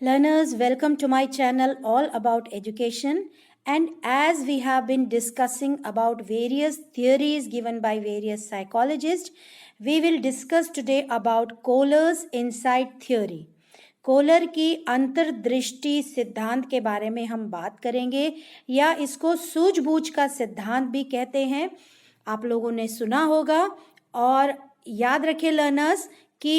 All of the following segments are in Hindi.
Learners, welcome to my channel all about education. And as we have been discussing about various theories given by various psychologists, we will discuss today about Kohler's insight theory. Kohler की अंतर्दृष्टि सिद्धांत के बारे में हम बात करेंगे या इसको सूझबूझ का सिद्धांत भी कहते हैं। आप लोगों ने सुना होगा और याद रखें लर्नर्स कि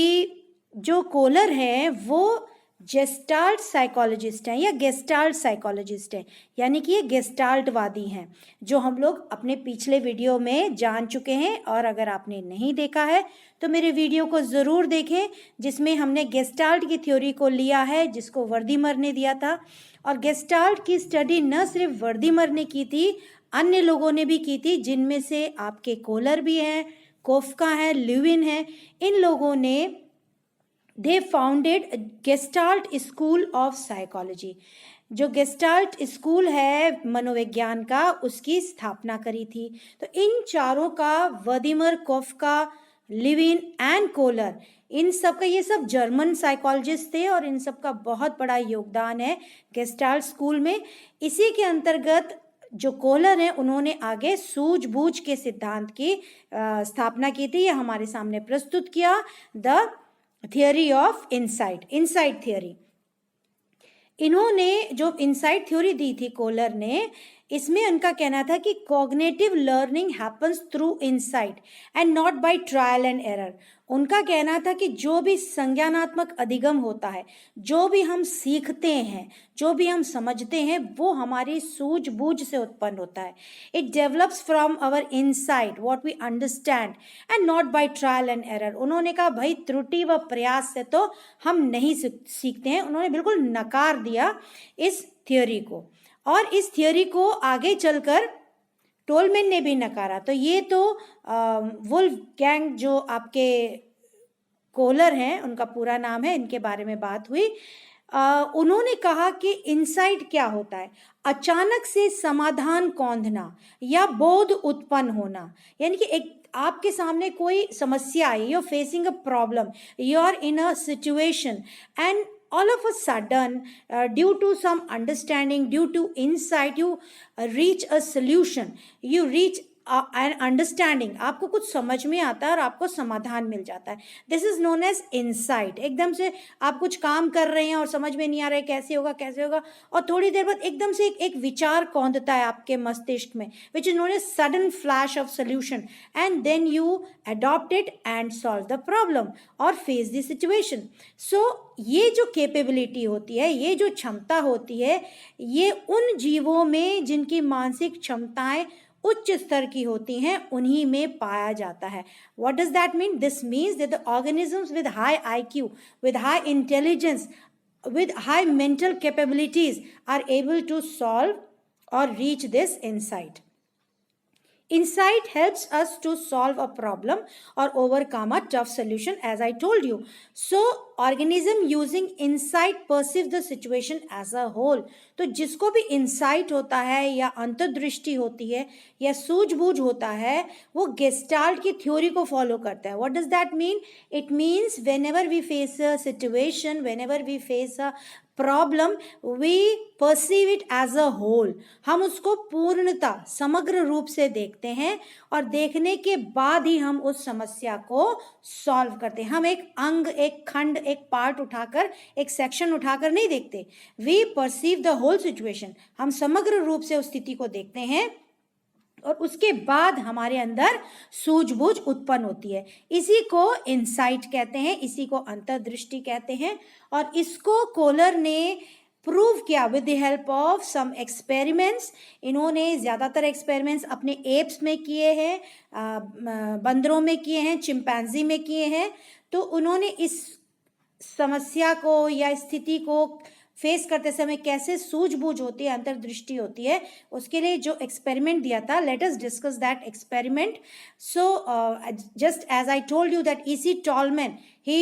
जो कोलर हैं वो गेस्टाल्ट साइकोलॉजिस्ट हैं या गेस्टाल्ट साइकोलॉजिस्ट हैं, यानी कि ये गेस्टाल्टवादी हैं, जो हम लोग अपने पिछले वीडियो में जान चुके हैं। और अगर आपने नहीं देखा है तो मेरे वीडियो को ज़रूर देखें, जिसमें हमने गेस्टाल्ट की थ्योरी को लिया है, जिसको वर्दीमर ने दिया था। और गेस्टाल्ट की स्टडी न सिर्फ वर्दीमर ने की थी, अन्य लोगों ने भी की थी, जिनमें से आपके कोलर भी हैं, कोफ्का है, ल्यूविन है। इन लोगों ने they founded a Gestalt School of Psychology. जो गेस्टाल्ट स्कूल है मनोविज्ञान का, उसकी स्थापना करी थी। तो इन चारों का, वर्दीमर, कोफ्का, ल्यूविन एंड कोलर, इन सब का, ये सब जर्मन साइकोलॉजिस्ट थे और इन सब का बहुत बड़ा योगदान है गेस्टाल्ट स्कूल में। इसी के अंतर्गत जो कोलर हैं उन्होंने आगे सूझबूझ के सिद्धांत की स्थापना की थी, यह हमारे सामने प्रस्तुत किया, the theory of insight theory. इन्होंने जो इंसाइट थ्योरी दी थी कोलर ने, इसमें उनका कहना था कि cognitive learning happens through insight and not by trial and error. उनका कहना था कि जो भी संज्ञानात्मक अधिगम होता है, जो भी हम सीखते हैं, जो भी हम समझते हैं, वो हमारी सूझबूझ से उत्पन्न होता है। It develops from our insight what we understand and not by trial and error. उन्होंने कहा भाई त्रुटि व प्रयास से तो हम नहीं सीखते हैं। उन्होंने बिल्कुल नकार दिया इस थ्योरी को, और इस थ्योरी को आगे चलकर टोलमैन ने भी नकारा। तो ये तो वुल्फगैंग जो आपके कोलर हैं, उनका पूरा नाम है, इनके बारे में बात हुई। उन्होंने कहा कि इंसाइट क्या होता है, अचानक से समाधान कौंधना या बोध उत्पन्न होना, यानी कि एक आपके सामने कोई समस्या आई, you are facing a problem, you are in a situation and all of a sudden due to some understanding, due to insight, you reach a solution, you reach an understanding, आपको कुछ समझ में आता है और आपको समाधान मिल जाता है। This is known as insight. एकदम से आप कुछ काम कर रहे हैं और समझ में नहीं आ रहा है कैसे होगा, और थोड़ी देर बाद एकदम से एक विचार कौंधता है आपके मस्तिष्क में, which is known as sudden flash of solution, and then you adopt it and solve the problem और फेस द सिचुएशन। सो ये जो कैपेबिलिटी होती है, ये जो क्षमता होती है, ये उन जीवों में जिनकी मानसिक क्षमताएं उच्च स्तर की होती हैं, उन्हीं में पाया जाता है। What does that mean? This means that the organisms with high IQ, with high intelligence, with high mental capabilities are able to solve or reach this insight. Insight helps us to solve a problem or overcome a tough solution, as I told you. So, organism using insight perceive the situation as a whole. तो जिसको भी insight होता है या अंतर्दृष्टि होती है या सूझबूझ होता है, वो गेस्टाल्ट की थ्योरी को फॉलो करता है। What does that mean? It means whenever we face a situation, whenever we face a problem, we perceive it as a whole. हम उसको पूर्णता, समग्र रूप से देखते हैं और देखने के बाद ही हम उस समस्या को सॉल्व करते हैं। हम एक अंग, एक खंड, एक पार्ट उठाकर, एक सेक्शन उठाकर नहीं देखते। We perceive the whole situation. हम समग्र रूप से उस स्थिति को देखते हैं और उसके बाद हमारे अंदर सूझबूझ उत्पन्न होती है। इसी को इंसाइट कहते हैं, इसी को अंतर्दृष्टि कहते हैं। और इसको कोलर ने प्रूव किया with the help of some experiments. इन्होंने ज़्यादातर एक्सपेरिमेंट्स अपने एप्स में किए हैं, बंदरों में किए हैं, चिंपैंजी में किए हैं। तो उन्होंने इस समस्या को या स्थिति को फेस करते समय कैसे सूझबूझ होती है, अंतर्दृष्टि होती है, उसके लिए जो एक्सपेरिमेंट दिया था, let us discuss that experiment. So just as I told you that E.C. Tolman, he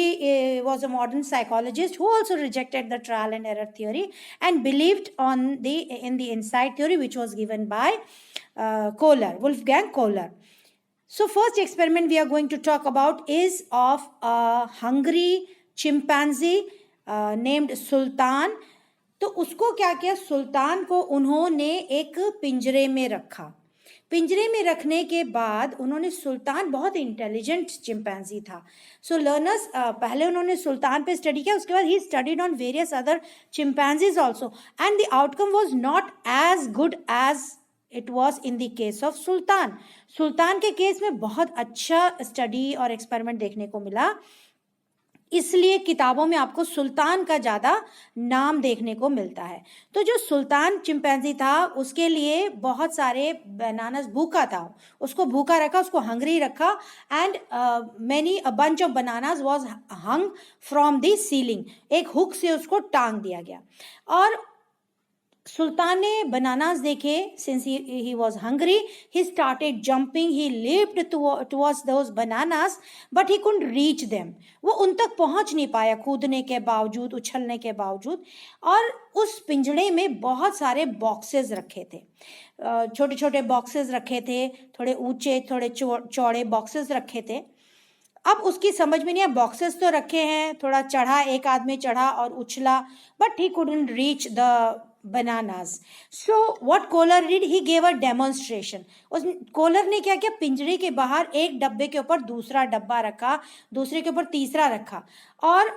was a modern psychologist who also rejected the trial and error theory and believed in the insight theory, which was given by Kohler, Wolfgang Kohler. So first experiment we are going to talk about is of a hungry chimpanzee named Sultan. तो उसको क्या किया, सुल्तान को उन्होंने एक पिंजरे में रखा। पिंजरे में रखने के बाद उन्होंने, सुल्तान बहुत इंटेलिजेंट चिंपैंजी था। सो लर्नर्स, पहले उन्होंने सुल्तान पे स्टडी किया, उसके बाद ही studied on various other chimpanzees also, and the outcome was not as good as it was in the case of Sultan. Sultan के केस में बहुत अच्छा स्टडी और एक्सपेरिमेंट देखने को मिला, इसलिए किताबों में आपको सुल्तान का ज़्यादा नाम देखने को मिलता है। तो जो सुल्तान चिंपैंजी था उसके लिए बहुत सारे बनानास, भूखा था, उसको भूखा रखा, उसको हंग्री रखा, and a bunch of bananas was hung from the ceiling, एक हुक से उसको टांग दिया गया। और सुल्तान ने बनानास देखे, since he was hungry, he started jumping, he leaped towards those bananas, but he couldn't reach them. वो उन तक पहुंच नहीं पाया, कूदने के बावजूद, उछलने के बावजूद। और उस पिंजड़े में बहुत सारे बॉक्सेस रखे थे, छोटे छोटे बॉक्सेस रखे थे, थोड़े ऊंचे थोड़े चौड़े बॉक्सेस रखे थे। अब उसकी समझ में नहीं आया, बॉक्सेस तो रखे हैं, थोड़ा चढ़ा, एक आदमी चढ़ा और उछला, but he couldn't reach the bananas. So what Kohler did, he gave a demonstration. उस कोलर ने क्या किया, पिंजरे के बाहर एक डब्बे के ऊपर दूसरा डब्बा रखा, दूसरे के ऊपर तीसरा रखा, और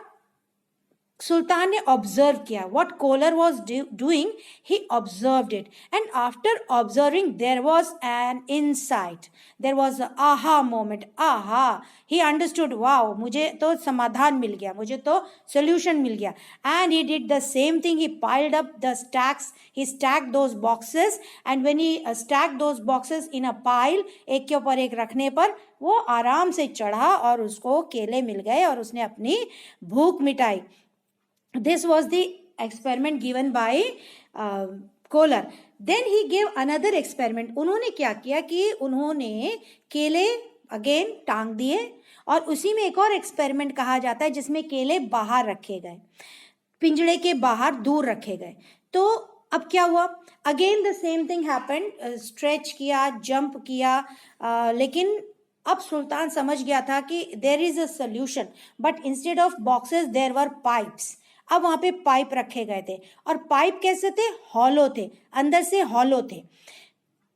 सुल्तान ने ऑब्जर्व किया। What Kohler was doing, he observed it, and after observing there was an insight, there was aha moment, aha, he understood, wow, मुझे तो समाधान मिल गया, मुझे तो सोल्यूशन मिल गया। And he did the same thing, he piled up the stacks, he stacked those boxes, and when he stacked those boxes in a pile, एक के ऊपर एक रखने पर वो आराम से चढ़ा और उसको केले मिल गए और उसने अपनी भूख मिटाई। This was the experiment given by Kohler. Then he gave another experiment. उन्होंने क्या किया कि उन्होंने केले अगेन टांग दिए, और उसी में एक और एक्सपेरिमेंट कहा जाता है जिसमें केले बाहर रखे गए, पिंजड़े के बाहर दूर रखे गए। तो अब क्या हुआ, again the same thing happened, stretch किया, जंप किया, लेकिन अब सुल्तान समझ गया था कि there is a solution, but instead of boxes there were pipes. अब वहां पे पाइप रखे गए थे, और पाइप कैसे थे, हॉलो थे, अंदर से हॉलो थे।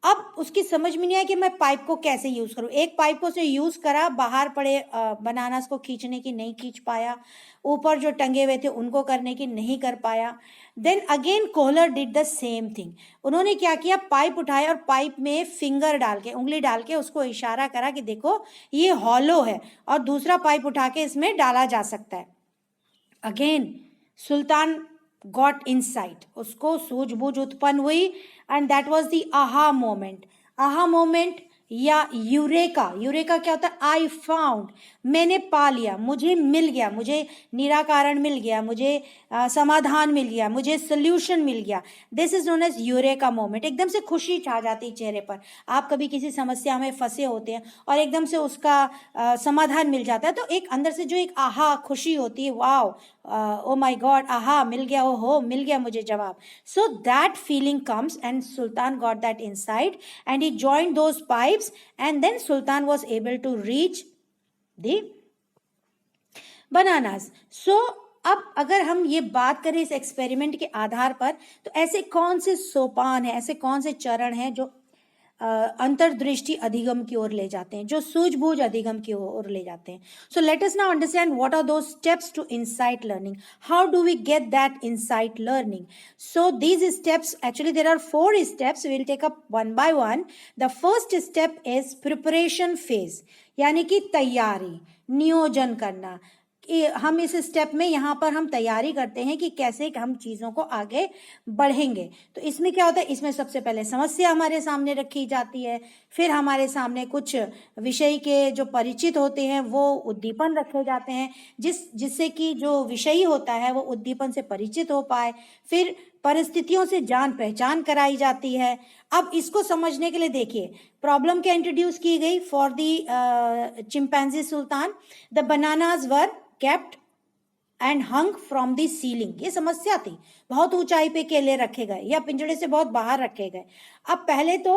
अब उसकी समझ में नहीं आया कि मैं पाइप को कैसे यूज करूं। एक पाइप को उसने यूज करा, बाहर पड़े बनानास को खींचने की, नहीं खींच पाया, ऊपर जो टंगे हुए थे उनको करने की, नहीं कर पाया। Then again Kohler did the same thing. उन्होंने क्या किया, पाइप उठाया और पाइप में फिंगर डाल के, उंगली डाल के उसको इशारा करा कि देखो ये हॉलो है, और दूसरा पाइप उठा के इसमें डाला जा सकता है। अगेन सुल्तान गॉट इनसाइट, उसको सूझबूझ उत्पन्न हुई, एंड दैट वाज द आहा मोमेंट। आहा मोमेंट या यूरेका, यूरेका क्या होता है, आई फाउंड, मैंने पा लिया, मुझे मिल गया, मुझे निराकरण मिल गया, मुझे समाधान मिल गया, मुझे सोल्यूशन मिल गया। This is known as eureka moment. एकदम से खुशी छा जाती चेहरे पर। आप कभी किसी समस्या में फंसे होते हैं और एकदम से उसका समाधान मिल जाता है, तो एक अंदर से जो एक आहा खुशी होती है, वाओ, ओ माय गॉड, आहा मिल गया, ओहो मिल गया मुझे जवाब। So that feeling comes, and Sultan got that insight, and he joined those pipes, and then Sultan was able to reach the bananas. So अब अगर हम ये बात करें इस एक्सपेरिमेंट के आधार पर, तो ऐसे कौन से सोपान हैं, ऐसे कौन से चरण हैं जो अंतर्दृष्टि अधिगम की ओर ले जाते हैं, जो सूझबूझ अधिगम की ओर ले जाते हैं। So let us now understand what are those steps to insight learning, how do we get that insight learning. So these steps, actually there are 4 steps, we will take up one by one. The first step is preparation phase, यानी कि तैयारी, नियोजन करना। हम इस स्टेप में यहाँ पर हम तैयारी करते हैं कि कैसे हम चीज़ों को आगे बढ़ेंगे। तो इसमें क्या होता है, इसमें सबसे पहले समस्या हमारे सामने रखी जाती है, फिर हमारे सामने कुछ विषय के जो परिचित होते हैं वो उद्दीपन रखे जाते हैं, जिससे कि जो विषयी होता है वो उद्दीपन से परिचित हो पाए। फिर परिस्थितियों से जान पहचान कराई जाती है। अब इसको समझने के लिए देखिए, प्रॉब्लम क्या इंट्रोड्यूस की गई for the chimpanzee Sultan, the bananas were kept and hung from the ceiling. ये समस्या थी, बहुत ऊंचाई पे केले रखे गए या पिंजड़े से बहुत बाहर रखे गए। अब पहले तो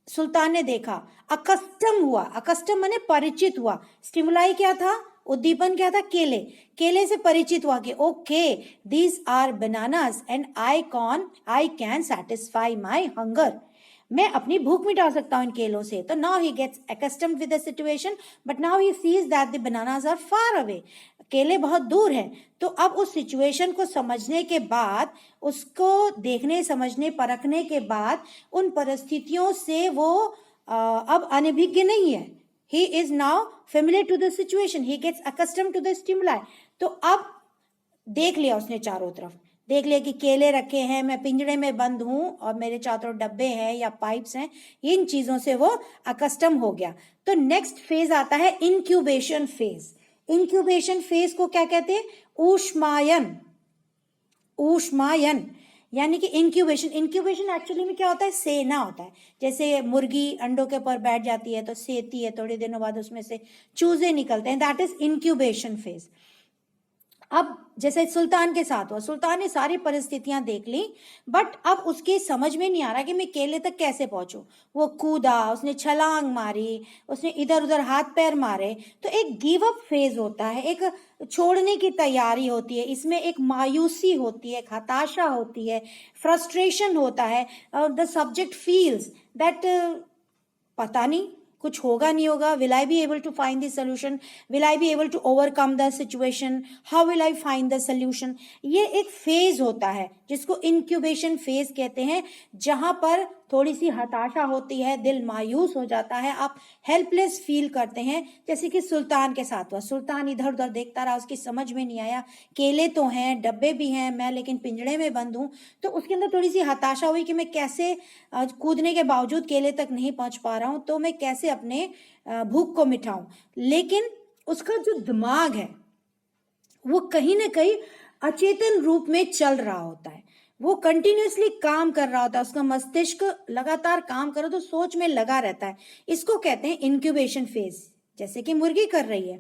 सुल्तान ने देखा, अकस्टम हुआ, अकस्टम माने परिचित हुआ। स्टिमुलाई क्या था, उद्दीपन क्या था? केले। केले से परिचित हुआ कि okay these are bananas and I can satisfy my hunger, मैं अपनी भूख मिटा सकता हूँ इन केलों से। तो now he gets accustomed with the situation, but now he sees that the bananas are far away, केले बहुत दूर हैं। तो अब उस सिचुएशन को समझने के बाद, उसको देखने समझने परखने के बाद, उन परिस्थितियों से वो अब अनभिज्ञ नहीं है। He is now familiar to the situation, he gets accustomed to the stimuli। तो अब देख लिया उसने चारों तरफ, देख लिया कि केले रखे हैं, मैं पिंजड़े में बंद हूं और मेरे चारों तरफ डब्बे हैं या पाइप्स हैं, इन चीजों से वो अकस्टम हो गया। तो नेक्स्ट फेज आता है इंक्यूबेशन फेज। इंक्यूबेशन फेज को क्या कहते हैं? ऊष्मायन। ऊष्मायन यानी कि इंक्यूबेशन। इंक्यूबेशन एक्चुअली में क्या होता है? सेना होता है। जैसे मुर्गी अंडों के ऊपर बैठ जाती है तो सेती है, थोड़े दिनों बाद उसमें से चूजे निकलते हैं, दैट इज इंक्यूबेशन फेज। अब जैसे सुल्तान के साथ हुआ, सुल्तान ने सारी परिस्थितियां देख ली, बट अब उसके समझ में नहीं आ रहा कि मैं केले तक कैसे पहुंचूं। वो कूदा, उसने छलांग मारी, उसने इधर उधर हाथ पैर मारे। तो एक गिव अप फेज होता है, एक छोड़ने की तैयारी होती है, इसमें एक मायूसी होती है, एक हताशा होती है, फ्रस्ट्रेशन होता है। द सब्जेक्ट फील्स दैट पता नहीं कुछ होगा नहीं होगा, will I be able to find the solution, will I be able to overcome the situation, how will I find the solution. ये एक फेज होता है जिसको इंक्यूबेशन फेज कहते हैं, जहां पर थोड़ी सी हताशा होती है, दिल मायूस हो जाता है, आप हेल्पलेस फील करते हैं, जैसे कि सुल्तान के साथ हुआ। सुल्तान इधर उधर देखता रहा, उसकी समझ में नहीं आया, केले तो हैं, डब्बे भी हैं, मैं लेकिन पिंजड़े में बंद हूं। तो उसके अंदर थोड़ी सी हताशा हुई कि मैं कैसे कूदने के बावजूद केले तक नहीं पहुंच पा रहा हूं, तो मैं कैसे अपने भूख को मिटाऊं। लेकिन उसका जो दिमाग है वो कहीं ना कहीं अचेतन रूप में चल रहा होता है, वो कंटिन्यूसली काम कर रहा होता है, उसका मस्तिष्क लगातार काम करो तो सोच में लगा रहता है। इसको कहते हैं इंक्यूबेशन फेज। जैसे कि मुर्गी कर रही है,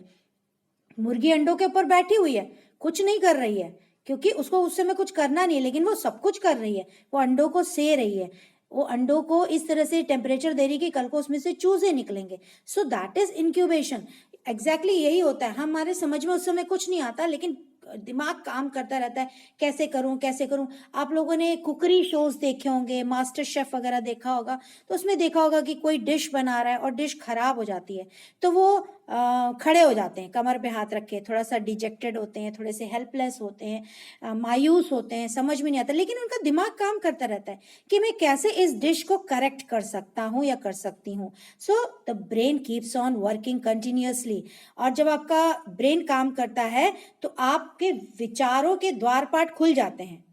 मुर्गी अंडों के ऊपर बैठी हुई है, कुछ नहीं कर रही है क्योंकि उसको उस समय कुछ करना नहीं है, लेकिन वो सब कुछ कर रही है। वो अंडों को से रही है, वो अंडों को इस तरह से टेम्परेचर दे रही है कि कल को उसमें से चूजे निकलेंगे। So that is incubation. Exactly यही होता है, हमारे समझ में उस समय कुछ नहीं आता, लेकिन दिमाग काम करता रहता है, कैसे करूं कैसे करूं। आप लोगों ने कुकरी शोज देखे होंगे, मास्टर शेफ वगैरह देखा होगा, तो उसमें देखा होगा कि कोई डिश बना रहा है और डिश खराब हो जाती है, तो वो खड़े हो जाते हैं, कमर पे हाथ रखे, थोड़ा सा डिजेक्टेड होते हैं, थोड़े से हेल्पलेस होते हैं, मायूस होते हैं, समझ में नहीं आता, लेकिन उनका दिमाग काम करता रहता है कि मैं कैसे इस डिश को करेक्ट कर सकता हूँ या कर सकती हूँ। So the brain keeps on working continuously. और जब आपका ब्रेन काम करता है तो आपके विचारों के द्वारपाट खुल जाते हैं,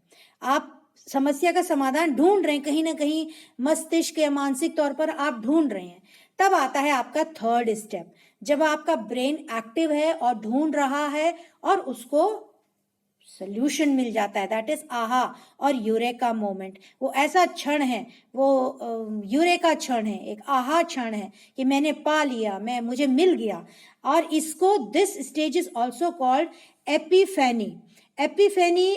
आप समस्या का समाधान ढूंढ रहे हैं, कहीं ना कहीं मस्तिष्क या मानसिक तौर पर आप ढूंढ रहे हैं। तब आता है आपका थर्ड स्टेप, जब आपका ब्रेन एक्टिव है और ढूंढ रहा है और उसको सोल्यूशन मिल जाता है, दैट इज आहा और यूरेका मोमेंट। वो ऐसा क्षण है, वो यूरेका क्षण है, एक आहा क्षण है कि मैंने पा लिया, मुझे मिल गया। और इसको this stage is also called epiphany. Epiphany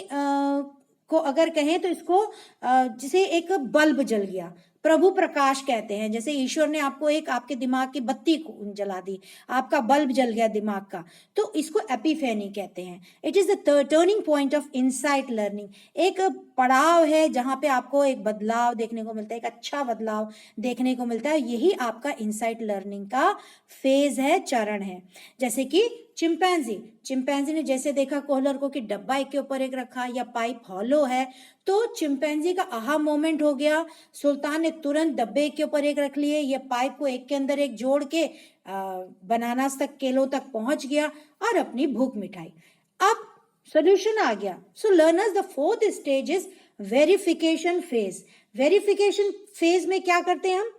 को अगर कहें तो इसको जिसे एक बल्ब जल गया, प्रभु प्रकाश कहते हैं। जैसे ईश्वर ने आपको एक आपके दिमाग की बत्ती जला दी, आपका बल्ब जल गया दिमाग का, तो इसको एपिफेनी कहते हैं। It is the turning point of insight learning. एक पड़ाव है जहां पे आपको एक बदलाव देखने को मिलता है, एक अच्छा बदलाव देखने को मिलता है, यही आपका इनसाइट लर्निंग का फेज है, चरण है। जैसे कि चिंपैंजी ने जैसे देखा कोहलर को कि डब्बा एक के ऊपर एक रखा या पाइप हॉलो है, तो चिंपैंजी का आहा मोमेंट हो गया। सुल्तान ने तुरंत डब्बे के ऊपर एक रख लिए, ये पाइप को एक के अंदर एक जोड़ के बनानास तक, केलों तक पहुंच गया और अपनी भूख मिटाई। अब सोल्यूशन आ गया। सो learners, the fourth stage is verification phase. Verification phase में क्या करते हैं हम?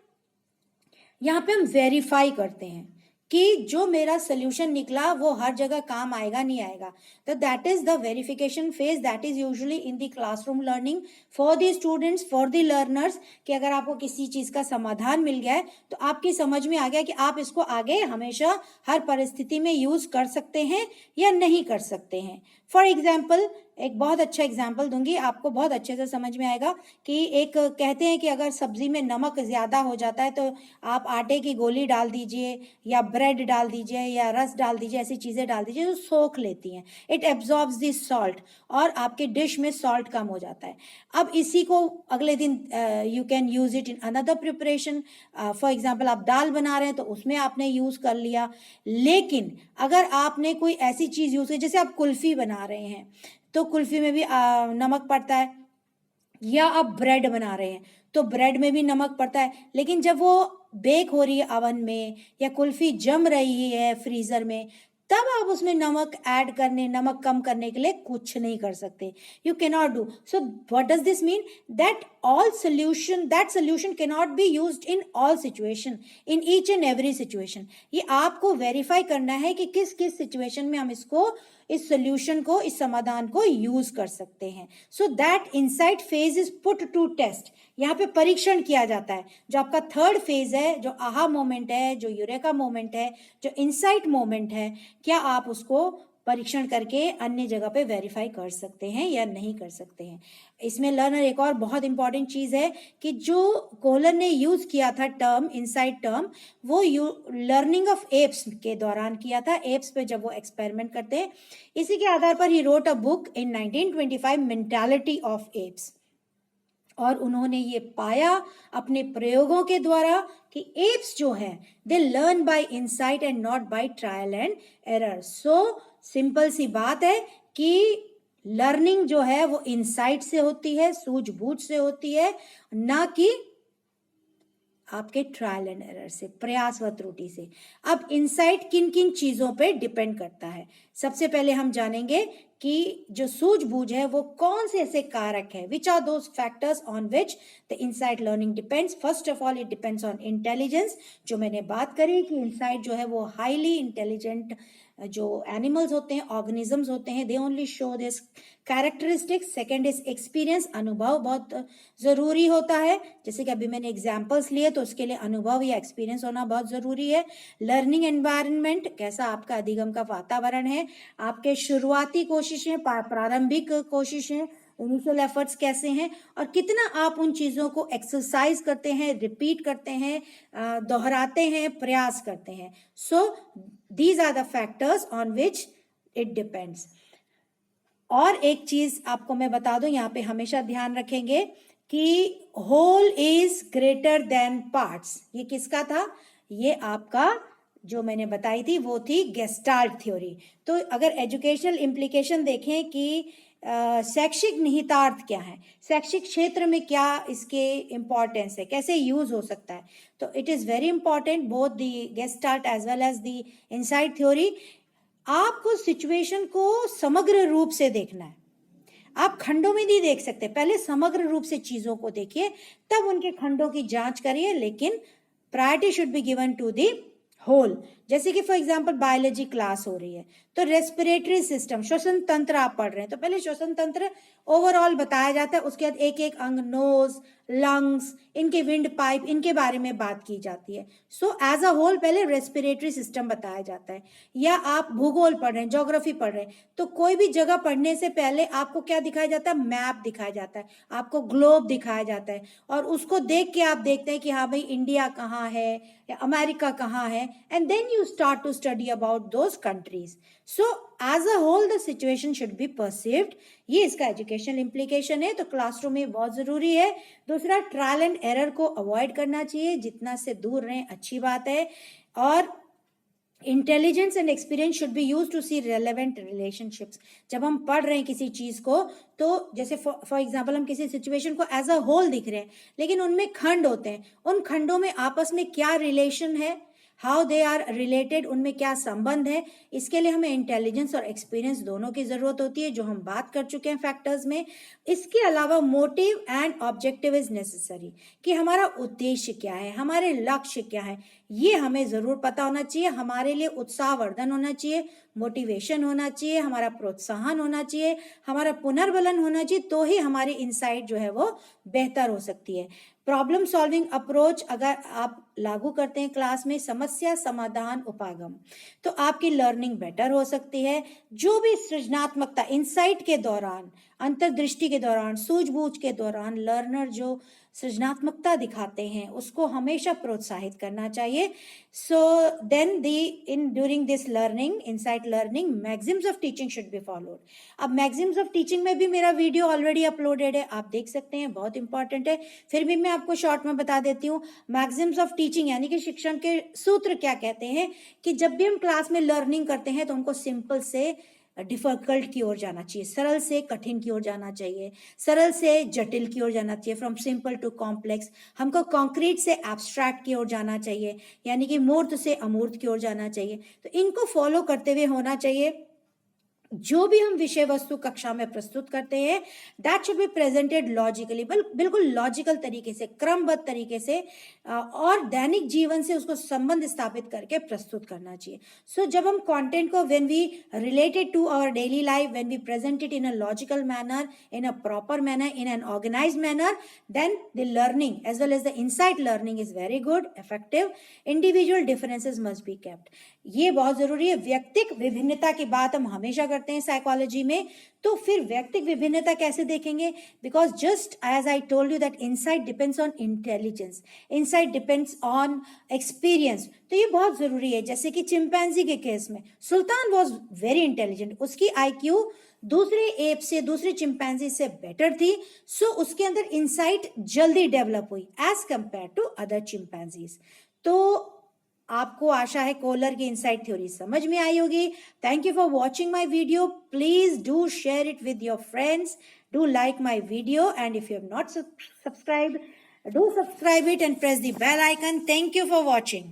यहाँ पे हम वेरीफाई करते हैं कि जो मेरा सोल्यूशन निकला वो हर जगह काम आएगा नहीं आएगा। तो that is the verification phase, that is usually in the classroom learning for the students, for the learners, कि अगर आपको किसी चीज का समाधान मिल गया है तो आपकी समझ में आ गया कि आप इसको आगे हमेशा हर परिस्थिति में यूज कर सकते हैं या नहीं कर सकते हैं। फॉर एग्जाम्पल, एक बहुत अच्छा एग्जाम्पल दूंगी, आपको बहुत अच्छे से समझ में आएगा कि एक कहते हैं कि अगर सब्जी में नमक ज़्यादा हो जाता है तो आप आटे की गोली डाल दीजिए या ब्रेड डाल दीजिए या रस डाल दीजिए, ऐसी चीज़ें डाल दीजिए जो सोख लेती हैं, इट एब्जॉर्ब्स दिस सॉल्ट और आपके डिश में सॉल्ट कम हो जाता है। अब इसी को अगले दिन you can use it in another preparation. For example आप दाल बना रहे हैं तो उसमें आपने यूज़ कर लिया। लेकिन अगर आपने कोई ऐसी चीज़ यूज़ की, जैसे आप कुल्फ़ी बना रहे हैं तो कुल्फी में भी नमक पड़ता है, या आप ब्रेड बना रहे हैं तो ब्रेड में भी नमक पड़ता है, लेकिन जब वो बेक हो रही है अवन में या कुल्फी जम रही है फ्रीजर में, तब आप उसमें नमक कम करने के लिए कुछ नहीं कर सकते, you can not do so. What does this mean? That solution can not be used in all situation, in each and every situation. ये आपको वेरीफाई करना है कि किस किस सिचुएशन में हम इस सोल्यूशन को, इस समाधान को यूज कर सकते हैं। So that insight phase is put to test, यहाँ पे परीक्षण किया जाता है। जो आपका थर्ड फेज है, जो आहा मोमेंट है, जो यूरेका मोमेंट है, जो इनसाइट मोमेंट है, क्या आप उसको परीक्षण करके अन्य जगह पे वेरीफाई कर सकते हैं या नहीं कर सकते हैं। इसमें लर्नर एक और बहुत इंपॉर्टेंट चीज़ है कि जो कोहलर ने यूज़ किया था टर्म, इनसाइट टर्म, वो लर्निंग ऑफ एप्स के दौरान किया था। एप्स पे जब वो एक्सपेरिमेंट करते हैं, इसी के आधार पर he wrote a book in 1925, mentality of apps. और उन्होंने ये पाया अपने प्रयोगों के द्वारा कि एप्स जो है they learn by insight and not by trial and error. So simple सी बात है कि लर्निंग जो है वो इनसाइट से होती है, सूझबूझ से होती है, ना कि आपके ट्रायल एंड एरर से, प्रयास व त्रुटि से। अब इनसाइट किन किन चीजों पे डिपेंड करता है, सबसे पहले हम जानेंगे कि जो सूझबूझ है वो कौन से ऐसे कारक है, which are those factors on which the insight learning depends. First of all it depends on intelligence, जो मैंने बात करी कि इनसाइट जो है वो हाईली इंटेलिजेंट जो एनिमल्स होते हैं, ऑर्गेनिजम्स होते हैं, they only show this characteristics. Second is experience, अनुभव बहुत जरूरी होता है, जैसे कि अभी मैंने एग्जाम्पल्स लिए तो उसके लिए अनुभव या एक्सपीरियंस होना बहुत जरूरी है। लर्निंग एनवायरनमेंट, कैसा आपका अधिगम का वातावरण है, आपके शुरुआती कोशिशें, प्रारंभिक कोशिशें, इनिशियल एफर्ट्स कैसे हैं, और कितना आप उन चीज़ों को एक्सरसाइज करते हैं, रिपीट करते हैं, दोहराते हैं, प्रयास करते हैं। So these are the factors on which it depends. और एक चीज आपको मैं बता दूं, यहाँ पे हमेशा ध्यान रखेंगे कि whole is greater than parts. ये किसका था? ये आपका जो मैंने बताई थी वो थी गेस्टाल्ट थ्योरी। तो अगर एजुकेशनल इम्प्लीकेशन देखें कि शैक्षिक निहितार्थ क्या है, शैक्षिक क्षेत्र में क्या इसके इम्पोर्टेंस है, कैसे यूज हो सकता है, तो it is very important both the gestalt as well as the insight theory. आपको सिचुएशन को समग्र रूप से देखना है, आप खंडों में नहीं देख सकते, पहले समग्र रूप से चीजों को देखिए, तब उनके खंडों की जांच करिए, लेकिन priority should be given to the whole. जैसे कि फॉर एग्जांपल बायोलॉजी क्लास हो रही है तो रेस्पिरेटरी सिस्टम, श्वसन तंत्र आप पढ़ रहे हैं, तो पहले श्वसन तंत्र ओवरऑल बताया जाता है, उसके बाद एक एक अंग, नोज, लंग्स, इनके विंड पाइप, इनके बारे में बात की जाती है। सो एज अ होल पहले रेस्पिरेटरी सिस्टम बताया जाता है। या आप भूगोल पढ़ रहे हैं, ज्योग्राफी पढ़ रहे हैं, तो कोई भी जगह पढ़ने से पहले आपको क्या दिखाया जाता है? मैप दिखाया जाता है, आपको ग्लोब दिखाया जाता है, और उसको देख के आप देखते हैं कि हाँ भाई इंडिया कहाँ है या अमेरिका कहाँ है, and then you start to study about those countries. So as a whole the situation should be perceived. ये इसका एजुकेशनल इम्प्लीकेशन है, तो क्लासरूम में बहुत जरूरी है। दूसरा, ट्रायल एंड एरर को अवॉइड करना चाहिए, जितना से दूर रहें अच्छी बात है। और intelligence and experience should be use to see relevant relationships. जब हम पढ़ रहे हैं किसी चीज को, तो जैसे फॉर एग्जांपल हम किसी सिचुएशन को एज अ होल दिख रहे हैं, लेकिन उनमें खंड होते हैं, उन खंडों में आपस में क्या रिलेशन है, हाउ दे आर रिलेटेड, उनमें क्या संबंध है, इसके लिए हमें इंटेलिजेंस और एक्सपीरियंस दोनों की जरूरत होती है, जो हम बात कर चुके हैं फैक्टर्स में। इसके अलावा motive and objective is necessary, कि हमारा उद्देश्य क्या है, हमारे लक्ष्य क्या है, ये हमें ज़रूर पता होना चाहिए। हमारे लिए उत्साहवर्धन होना चाहिए, मोटिवेशन होना चाहिए, हमारा प्रोत्साहन होना चाहिए, हमारा पुनर्बलन होना चाहिए, तो ही हमारी इनसाइट जो है वो बेहतर हो सकती है। प्रॉब्लम सॉल्विंग अप्रोच अगर आप लागू करते हैं क्लास में, समस्या समाधान उपागम, तो आपकी लर्निंग बेटर हो सकती है। जो भी सृजनात्मकता इनसाइट के दौरान, अंतर्दृष्टि के दौरान, सूझबूझ के दौरान लर्नर जो सृजनात्मकता दिखाते हैं उसको हमेशा प्रोत्साहित करना चाहिए। So then in during this learning, insight learning, maxims of teaching should be followed. अब मैक्सिम्स ऑफ टीचिंग में भी मेरा वीडियो ऑलरेडी अपलोडेड है, आप देख सकते हैं, बहुत इंपॉर्टेंट है। फिर भी मैं आपको शॉर्ट में बता देती हूँ। मैक्सिम्स ऑफ टीचिंग यानी कि शिक्षण के सूत्र क्या कहते हैं कि जब भी हम क्लास में लर्निंग करते हैं तो हमको सिंपल से डिफिकल्ट की ओर जाना चाहिए, सरल से कठिन की ओर जाना चाहिए, सरल से जटिल की ओर जाना चाहिए, फ्रॉम सिंपल टू कॉम्प्लेक्स। हमको कॉन्क्रीट से एब्स्ट्रैक्ट की ओर जाना चाहिए, यानी कि मूर्त से अमूर्त की ओर जाना चाहिए। तो इनको फॉलो करते हुए होना चाहिए। जो भी हम विषय वस्तु कक्षा में प्रस्तुत करते हैं that should be presented logically, बिल्कुल लॉजिकल तरीके से, क्रमबद्ध तरीके से, और दैनिक जीवन से उसको संबंध स्थापित करके प्रस्तुत करना चाहिए। सो जब हम कंटेंट को when we related to our daily life, when we present it in a logical manner, in a proper manner, in an organised manner, then the learning as well as the insight learning is very good, effective. Individual differences must be kept, ये बहुत जरूरी है। व्यक्तिक विभिन्नता की बात हम हमेशा करते हैं साइकोलॉजी में, तो फिर व्यक्तिक विभिन्नता कैसे देखेंगे? Because just as I told you that insight depends on intelligence, insight depends on experience, तो ये बहुत जरूरी है। जैसे कि चिंपैंजी के केस में सुल्तान वॉज वेरी इंटेलिजेंट, उसकी IQ दूसरे एप से, दूसरे चिंपैंजी से बेटर थी, सो उसके अंदर इंसाइट जल्दी डेवलप हुई as compare to other chimpanzees. तो आपको आशा है कोलर की इनसाइट थ्योरी समझ में आई होगी। Thank you for watching my video. Please do share it with your friends, do like my video, and if you have not subscribed, do subscribe it and press the bell icon. Thank you for watching.